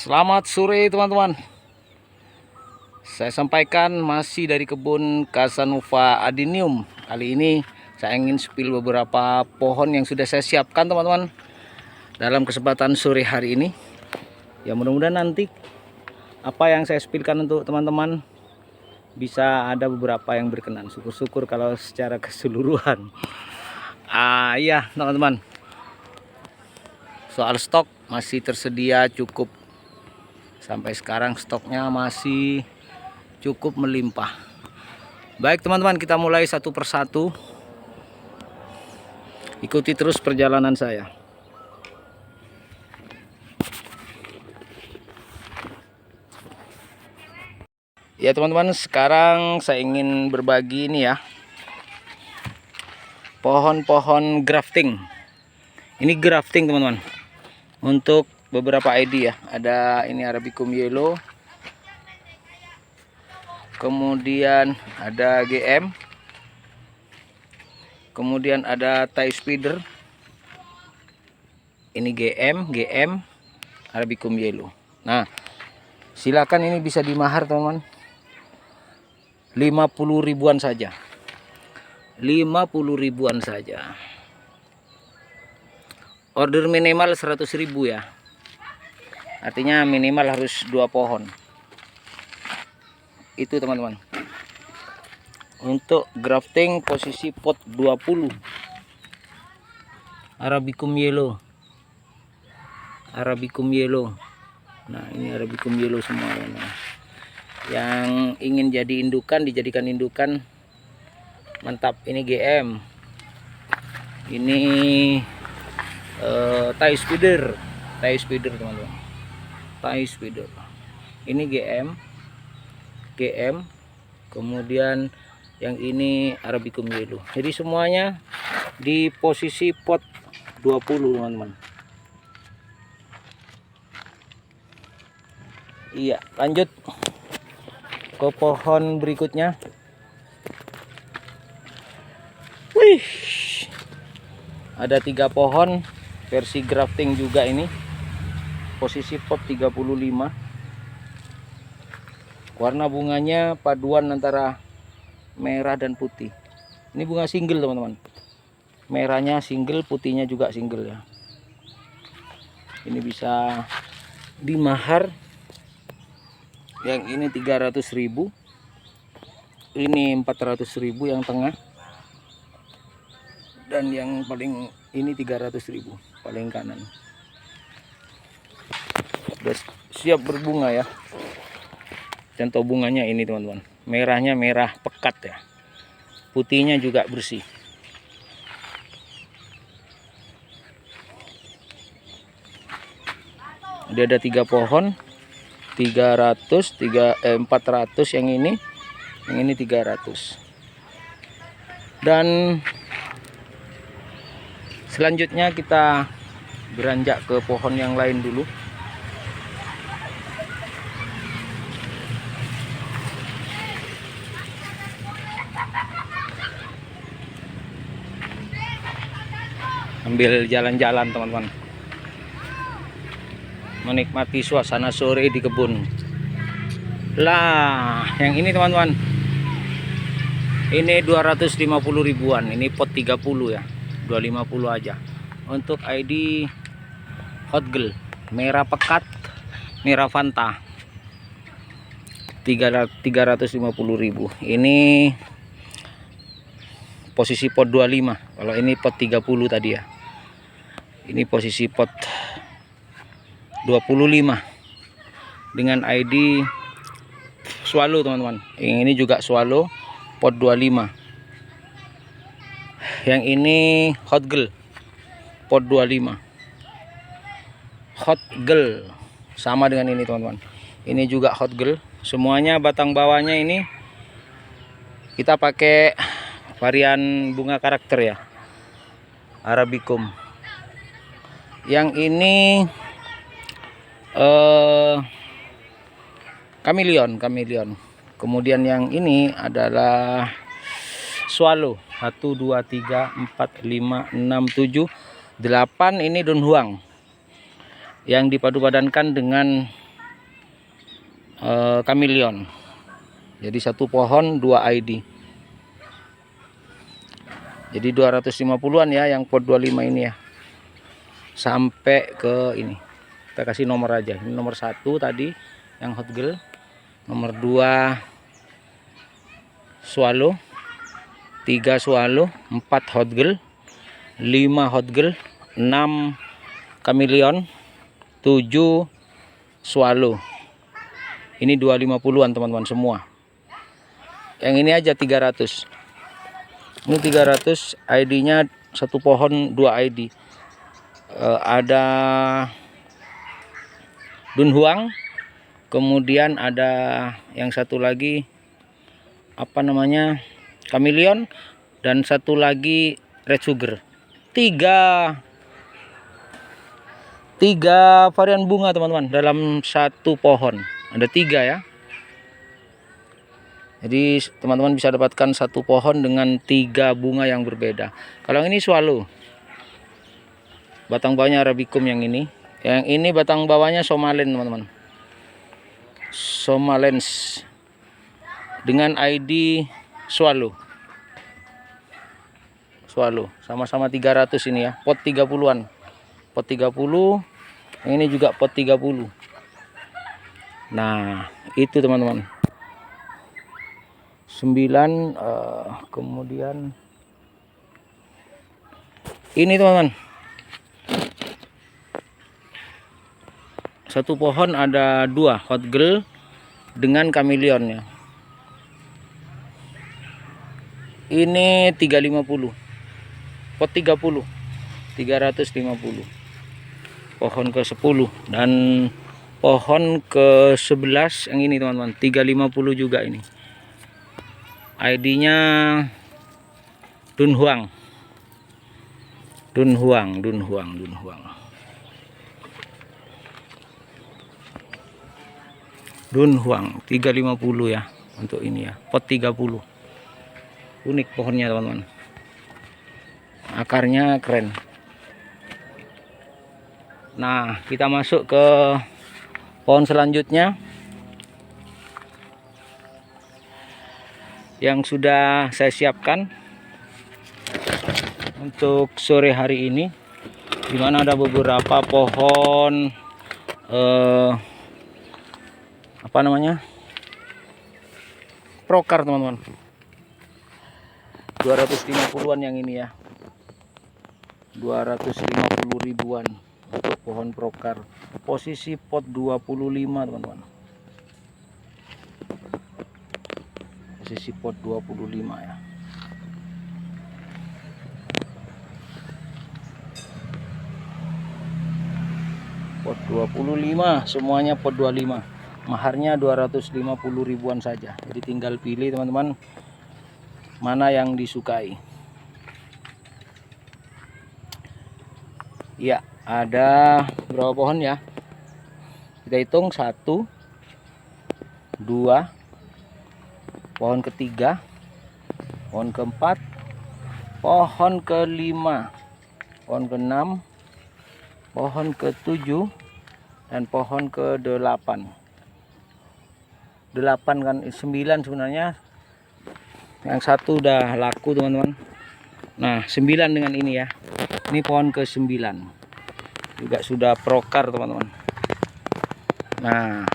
Selamat sore teman-teman. Saya sampaikan masih dari kebun Casanova adenium. Kali ini saya ingin spill beberapa pohon yang sudah saya siapkan teman-teman dalam kesempatan sore hari ini. Ya mudah-mudahan nanti apa yang saya spillkan untuk teman-teman bisa ada beberapa yang berkenan. Syukur-syukur kalau secara keseluruhan. Iya teman-teman. Soal stok masih tersedia cukup. Sampai sekarang stoknya masih cukup melimpah. Baik teman-teman, kita mulai satu persatu. Ikuti terus perjalanan saya. Ya teman-teman, sekarang saya ingin berbagi ini ya, pohon-pohon grafting. Ini grafting teman-teman, untuk beberapa ID ya. Ada ini Arabicum yellow, kemudian ada GM, kemudian ada Thai spider. Ini GM Arabicum yellow. Nah, silakan, ini bisa dimahar teman-teman. 50 ribuan saja. 50 ribuan saja. Order minimal 100 ribu ya. Artinya minimal harus 2 pohon. Itu teman-teman. Untuk grafting posisi pot 20. Arabicum yellow. Arabicum yellow. Nah, ini Arabicum yellow semua. Nah, yang ingin jadi indukan dijadikan indukan. Mantap. Ini GM. Ini Thai spider. Thai spider teman-teman. Thai spider. Ini GM, kemudian yang ini Arabicum yellow. Jadi semuanya di posisi pot 20 teman-teman. Iya, lanjut ke pohon berikutnya. Wih, ada 3 pohon versi grafting juga ini. Posisi pot 35. Warna bunganya paduan antara merah dan putih. Ini bunga single teman-teman. Merahnya single, putihnya juga single ya. Ini bisa dimahar. Yang ini 300 ribu. Ini 400 ribu yang tengah. Dan yang paling ini 300 ribu, paling kanan. Sudah siap berbunga ya. Contoh bunganya ini teman-teman. Merahnya merah pekat ya. Putihnya juga bersih. Dia ada 3 pohon. 300, 400 yang ini. Yang ini 300. Dan selanjutnya kita beranjak ke pohon yang lain dulu. Ambil jalan-jalan teman-teman, menikmati suasana sore di kebun. Lah, yang ini teman-teman, ini 250 ribuan. Ini pot 30 ya, 250 aja. Untuk ID Hot Girl, merah pekat, merah Fanta, 350 ribu. Ini posisi pot 25. Kalau ini pot 30 tadi ya. Ini posisi pot 25 dengan ID swallow teman-teman. Yang ini juga swallow, pot 25. Yang ini Hot Girl, pot 25. Hot Girl sama dengan ini teman-teman. Ini juga Hot Girl. Semuanya batang bawahnya ini kita pakai varian bunga karakter ya, Arabicum. Yang ini Chameleon. Kemudian yang ini adalah swallow. 1 2 3 4 5 6 7 8. Ini Don Huang yang dipadu padankan dengan kameleon. Jadi satu pohon 2 ID. Jadi 250-an ya yang pot 25 ini ya. Sampai ke ini. Kita kasih nomor aja. Ini nomor 1 tadi yang hot girl. Nomor 2 swallow. 3 swallow, 4 hot girl, 5 hot girl, 6 kameleon, 7 swallow. Ini 250-an teman-teman semua. Yang ini aja 300. Ini 300, ID-nya satu pohon 2 ID. Ada Dunhuang, kemudian ada yang satu lagi apa namanya, kameleon, dan satu lagi red sugar. Tiga varian bunga teman-teman dalam satu pohon. Ada 3 ya. Jadi teman-teman bisa dapatkan satu pohon dengan 3 bunga yang berbeda. Kalau yang ini swallow, batang bawahnya arabicum yang ini. Yang ini batang bawahnya somalen teman-teman. Somalens dengan ID swallow. Swallow sama-sama 300 ini ya. Pot 30-an. Pot 30. Yang ini juga pot 30. Nah, itu teman-teman. 9 kemudian ini teman-teman. Satu pohon ada 2 hot girl dengan kameleonnya. Ini 350. Pot 30. 350. Pohon ke-10 dan pohon ke-11 yang ini teman-teman, 350 juga ini. ID-nya Dunhuang. Dunhuang 350 ya untuk ini ya. Pot 30. Unik pohonnya teman-teman. Akarnya keren. Nah, kita masuk ke pohon selanjutnya yang sudah saya siapkan untuk sore hari ini, dimana ada beberapa pohon apa namanya, prokar teman-teman. 250-an yang ini ya, 250 ribuan untuk pohon prokar. Posisi pot 25 teman-teman. Posisi pot 25 ya. Pot 25, semuanya pot 25. Maharnya 250 ribuan saja. Jadi tinggal pilih teman-teman mana yang disukai. Ya, ada berapa pohon ya? Kita hitung 1, 2, pohon ketiga, pohon keempat, pohon kelima, pohon keenam, pohon ke-7, dan pohon ke-8. 8 kan, 9 sebenarnya. Yang satu udah laku teman-teman. Nah, 9 dengan ini ya. Ini pohon ke-9. Juga sudah prokar teman-teman. Nah,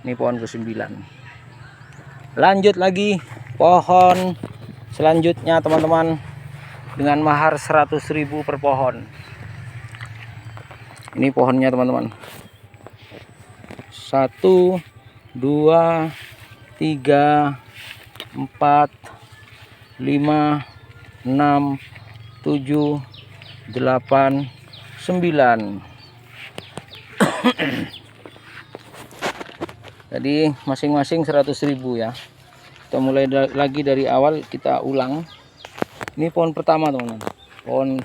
ini pohon ke-9. Lanjut lagi pohon selanjutnya teman-teman, dengan mahar 100.000 per pohon. Ini pohonnya teman-teman. 1, 2, 3, 4, 5, 6, 7, 8, 9. Jadi masing-masing 100.000 ya. Kita mulai lagi dari awal, kita ulang. Ini pohon pertama teman-teman, pohon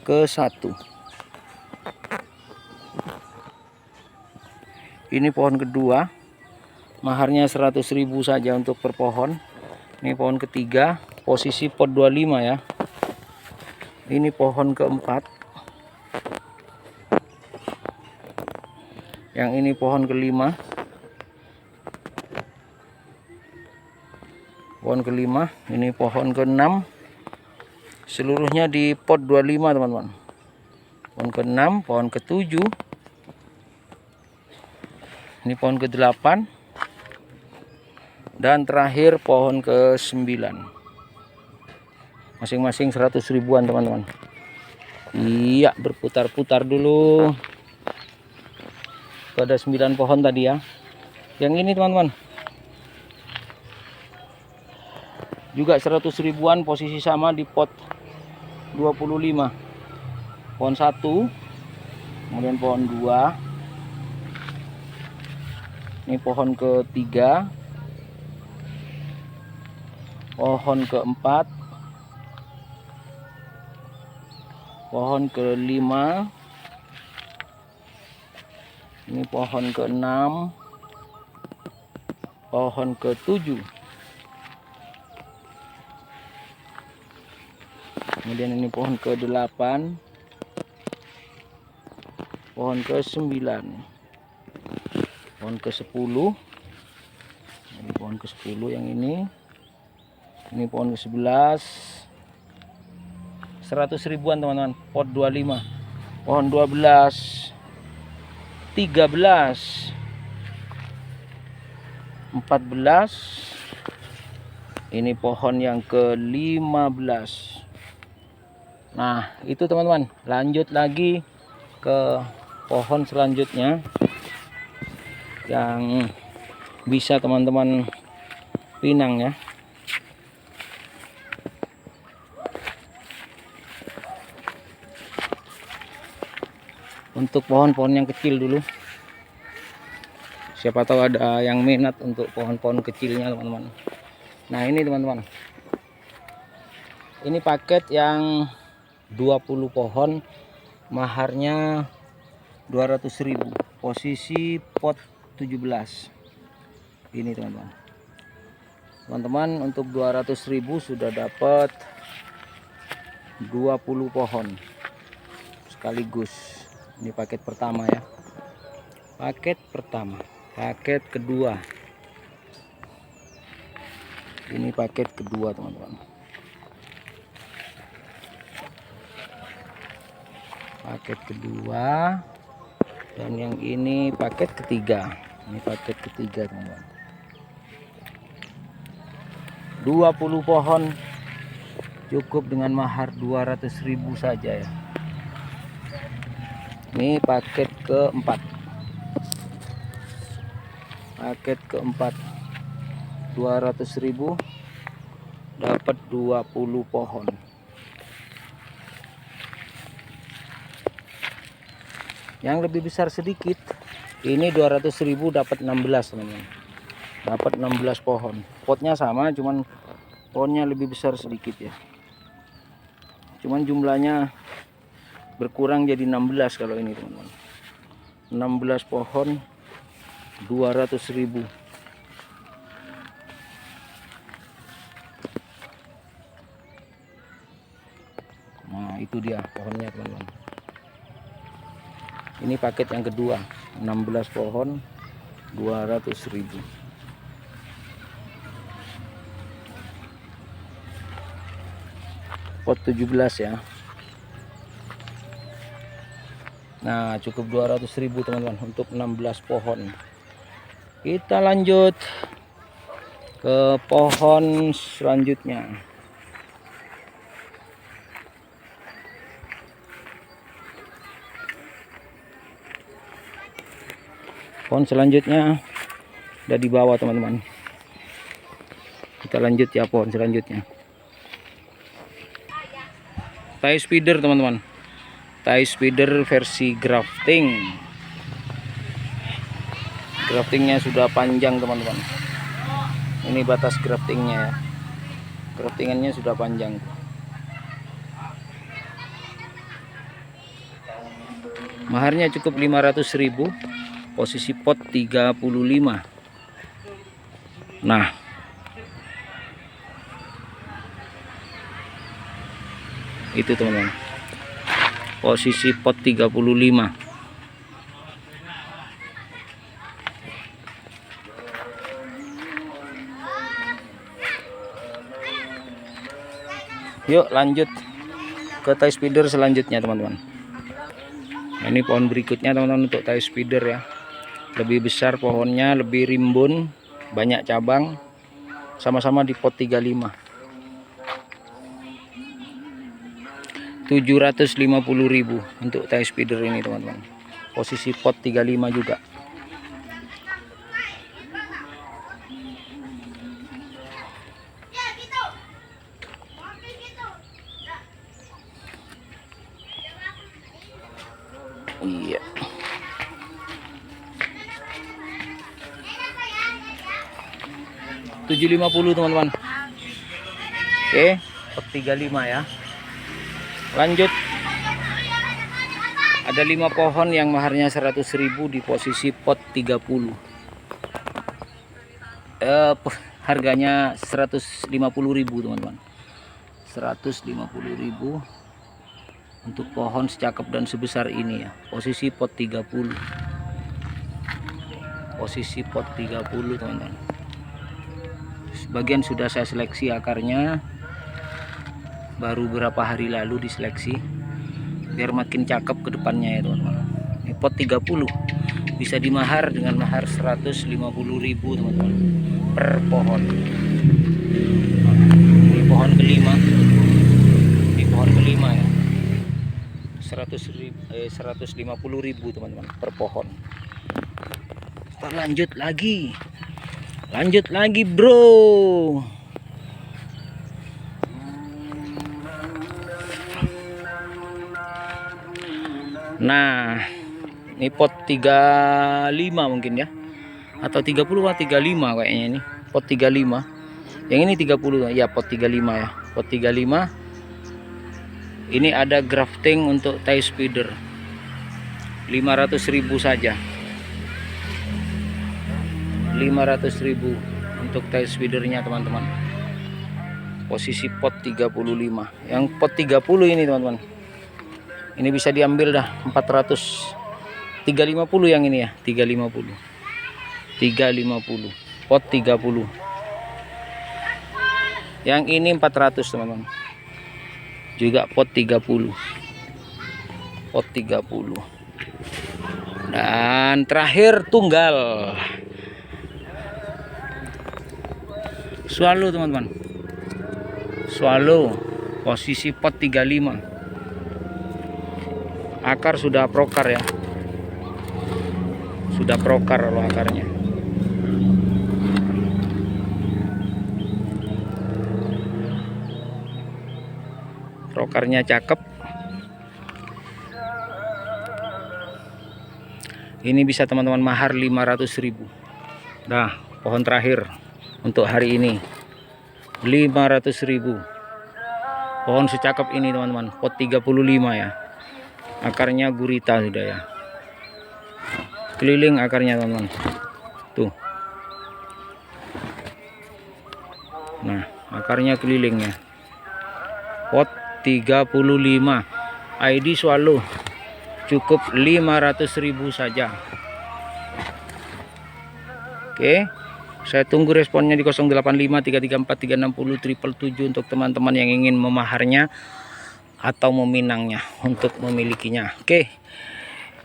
ke-1. Ini pohon kedua, maharnya 100.000 saja untuk per pohon. Ini pohon ketiga, posisi pot 25 ya. Ini pohon keempat. Yang ini pohon kelima. pohon kelima, ini pohon keenam. Seluruhnya di pot 25 teman-teman. Pohon ke-6, pohon ke-7, ini pohon ke-8, dan terakhir pohon ke-9. Masing-masing 100 ribuan teman-teman. Iya, berputar-putar dulu. Itu ada 9 pohon tadi ya. Yang ini teman-teman juga 100 ribuan, posisi sama di pot 25. Pohon 1, kemudian pohon 2, ini pohon ke-3, pohon ke-4, pohon ke-5, ini pohon ke-6, pohon ke-7, kemudian ini pohon ke-8, pohon ke-9, pohon ke-10, ini pohon ke-10 yang ini pohon ke-11, 100 ribuan teman-teman, pot 25, pohon 12, 13, 14, ini pohon yang ke-15. Nah itu teman-teman, lanjut lagi ke pohon selanjutnya yang bisa teman-teman pinang ya. Untuk pohon-pohon yang kecil dulu, siapa tahu ada yang minat untuk pohon-pohon kecilnya teman-teman. Nah ini teman-teman, ini paket yang 20 pohon, maharnya 200.000, posisi pot 17. Ini teman-teman. Teman-teman, untuk 200.000 sudah dapat 20 pohon sekaligus. Ini paket pertama ya. Paket pertama, paket kedua. Ini paket kedua teman-teman. Paket kedua, dan yang ini paket ketiga. Ini paket ketiga teman-teman. 20 pohon cukup dengan mahar 200.000 saja ya. Ini paket keempat. Paket keempat, 200.000 dapat 20 pohon. Yang lebih besar sedikit, ini 200.000 dapat 16 teman-teman. Dapat 16 pohon. Potnya sama, cuman pohonnya lebih besar sedikit ya. Cuman jumlahnya berkurang jadi 16 kalau ini teman-teman. 16 pohon 200.000. Nah itu dia pohonnya teman-teman. Ini paket yang kedua, 16 pohon 200.000. Pot 17 ya. Nah cukup 200.000 teman-teman untuk 16 pohon. Kita lanjut ke pohon selanjutnya. Pohon selanjutnya udah di bawah teman-teman. Kita lanjut ya pohon selanjutnya. Thai spider teman-teman. Thai spider versi grafting. Graftingnya sudah panjang teman-teman. Ini batas graftingnya ya. Graftingannya sudah panjang. Maharnya cukup 500.000. Posisi pot 35. Nah itu teman-teman, posisi pot 35. Yuk lanjut ke tie spider selanjutnya teman-teman. Nah, ini pohon berikutnya teman-teman untuk tie spider ya. Lebih besar pohonnya, lebih rimbun, banyak cabang, sama-sama di pot 35. 750.000 untuk tie spider ini teman-teman. Posisi pot 35 juga. Iya. $750 teman-teman. Oke, pot 35 ya. Lanjut. Ada 5 pohon yang maharnya 100.000 di posisi pot 30. Harganya 150.000 teman-teman. 150.000 untuk pohon secakep dan sebesar ini ya. Posisi pot 30. Posisi pot 30 teman-teman. Sebagian sudah saya seleksi akarnya, baru beberapa hari lalu diseleksi biar makin cakep ke depannya ya teman-teman. Ini pot 30 bisa dimahar dengan mahar 150.000 teman-teman per pohon. Ini pohon kelima. Ini pohon kelima ya. 150.000 teman-teman per pohon. Kita lanjut lagi. Lanjut lagi, bro. Nah, ini pot 35 mungkin ya. Atau 30 atau 35 kayaknya ini. Pot 35. Yang ini 30 ya, pot 35 ya. Pot 35. Ini ada grafting untuk tie spider. 500.000 saja. 500.000 untuk tie spidernya teman-teman. Posisi pot 35. Yang pot 30 ini teman-teman. Ini bisa diambil dah 400. 350 yang ini ya, 350. 350. Pot 30. Yang ini 400 teman-teman. Juga pot 30. Pot 30. Dan terakhir tunggal. Swallow teman-teman. Swallow posisi pot 35. Akar sudah prokar ya. Sudah prokar loh akarnya. Prokarnya cakep. Ini bisa teman-teman mahar 500.000. Nah, pohon terakhir untuk hari ini 500.000. Pohon secakep ini teman-teman, pot 35 ya. Akarnya gurita sudah ya. Keliling akarnya teman-teman. Tuh. Nah, akarnya keliling ya. Pot 35. ID Swallow. Cukup 500.000 saja. Oke. Saya tunggu responnya di 085334360777 untuk teman-teman yang ingin memaharnya atau meminangnya untuk memilikinya. Oke.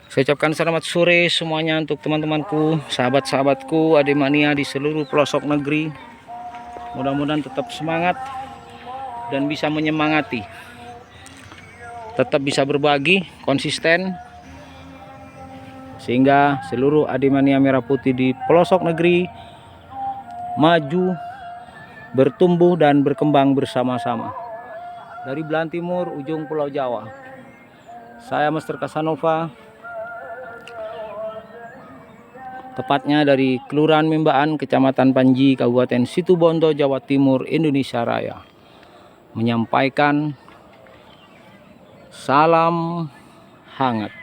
Saya ucapkan selamat sore semuanya untuk teman-temanku, sahabat-sahabatku, Ademania di seluruh pelosok negeri. Mudah-mudahan tetap semangat dan bisa menyemangati. Tetap bisa berbagi, konsisten, sehingga seluruh Ademania Merah Putih di pelosok negeri maju, bertumbuh dan berkembang bersama-sama. Dari belahan timur ujung Pulau Jawa, saya Master Casanova, tepatnya dari Kelurahan Membaan, Kecamatan Panji, Kabupaten Situbondo, Jawa Timur, Indonesia Raya, menyampaikan salam hangat.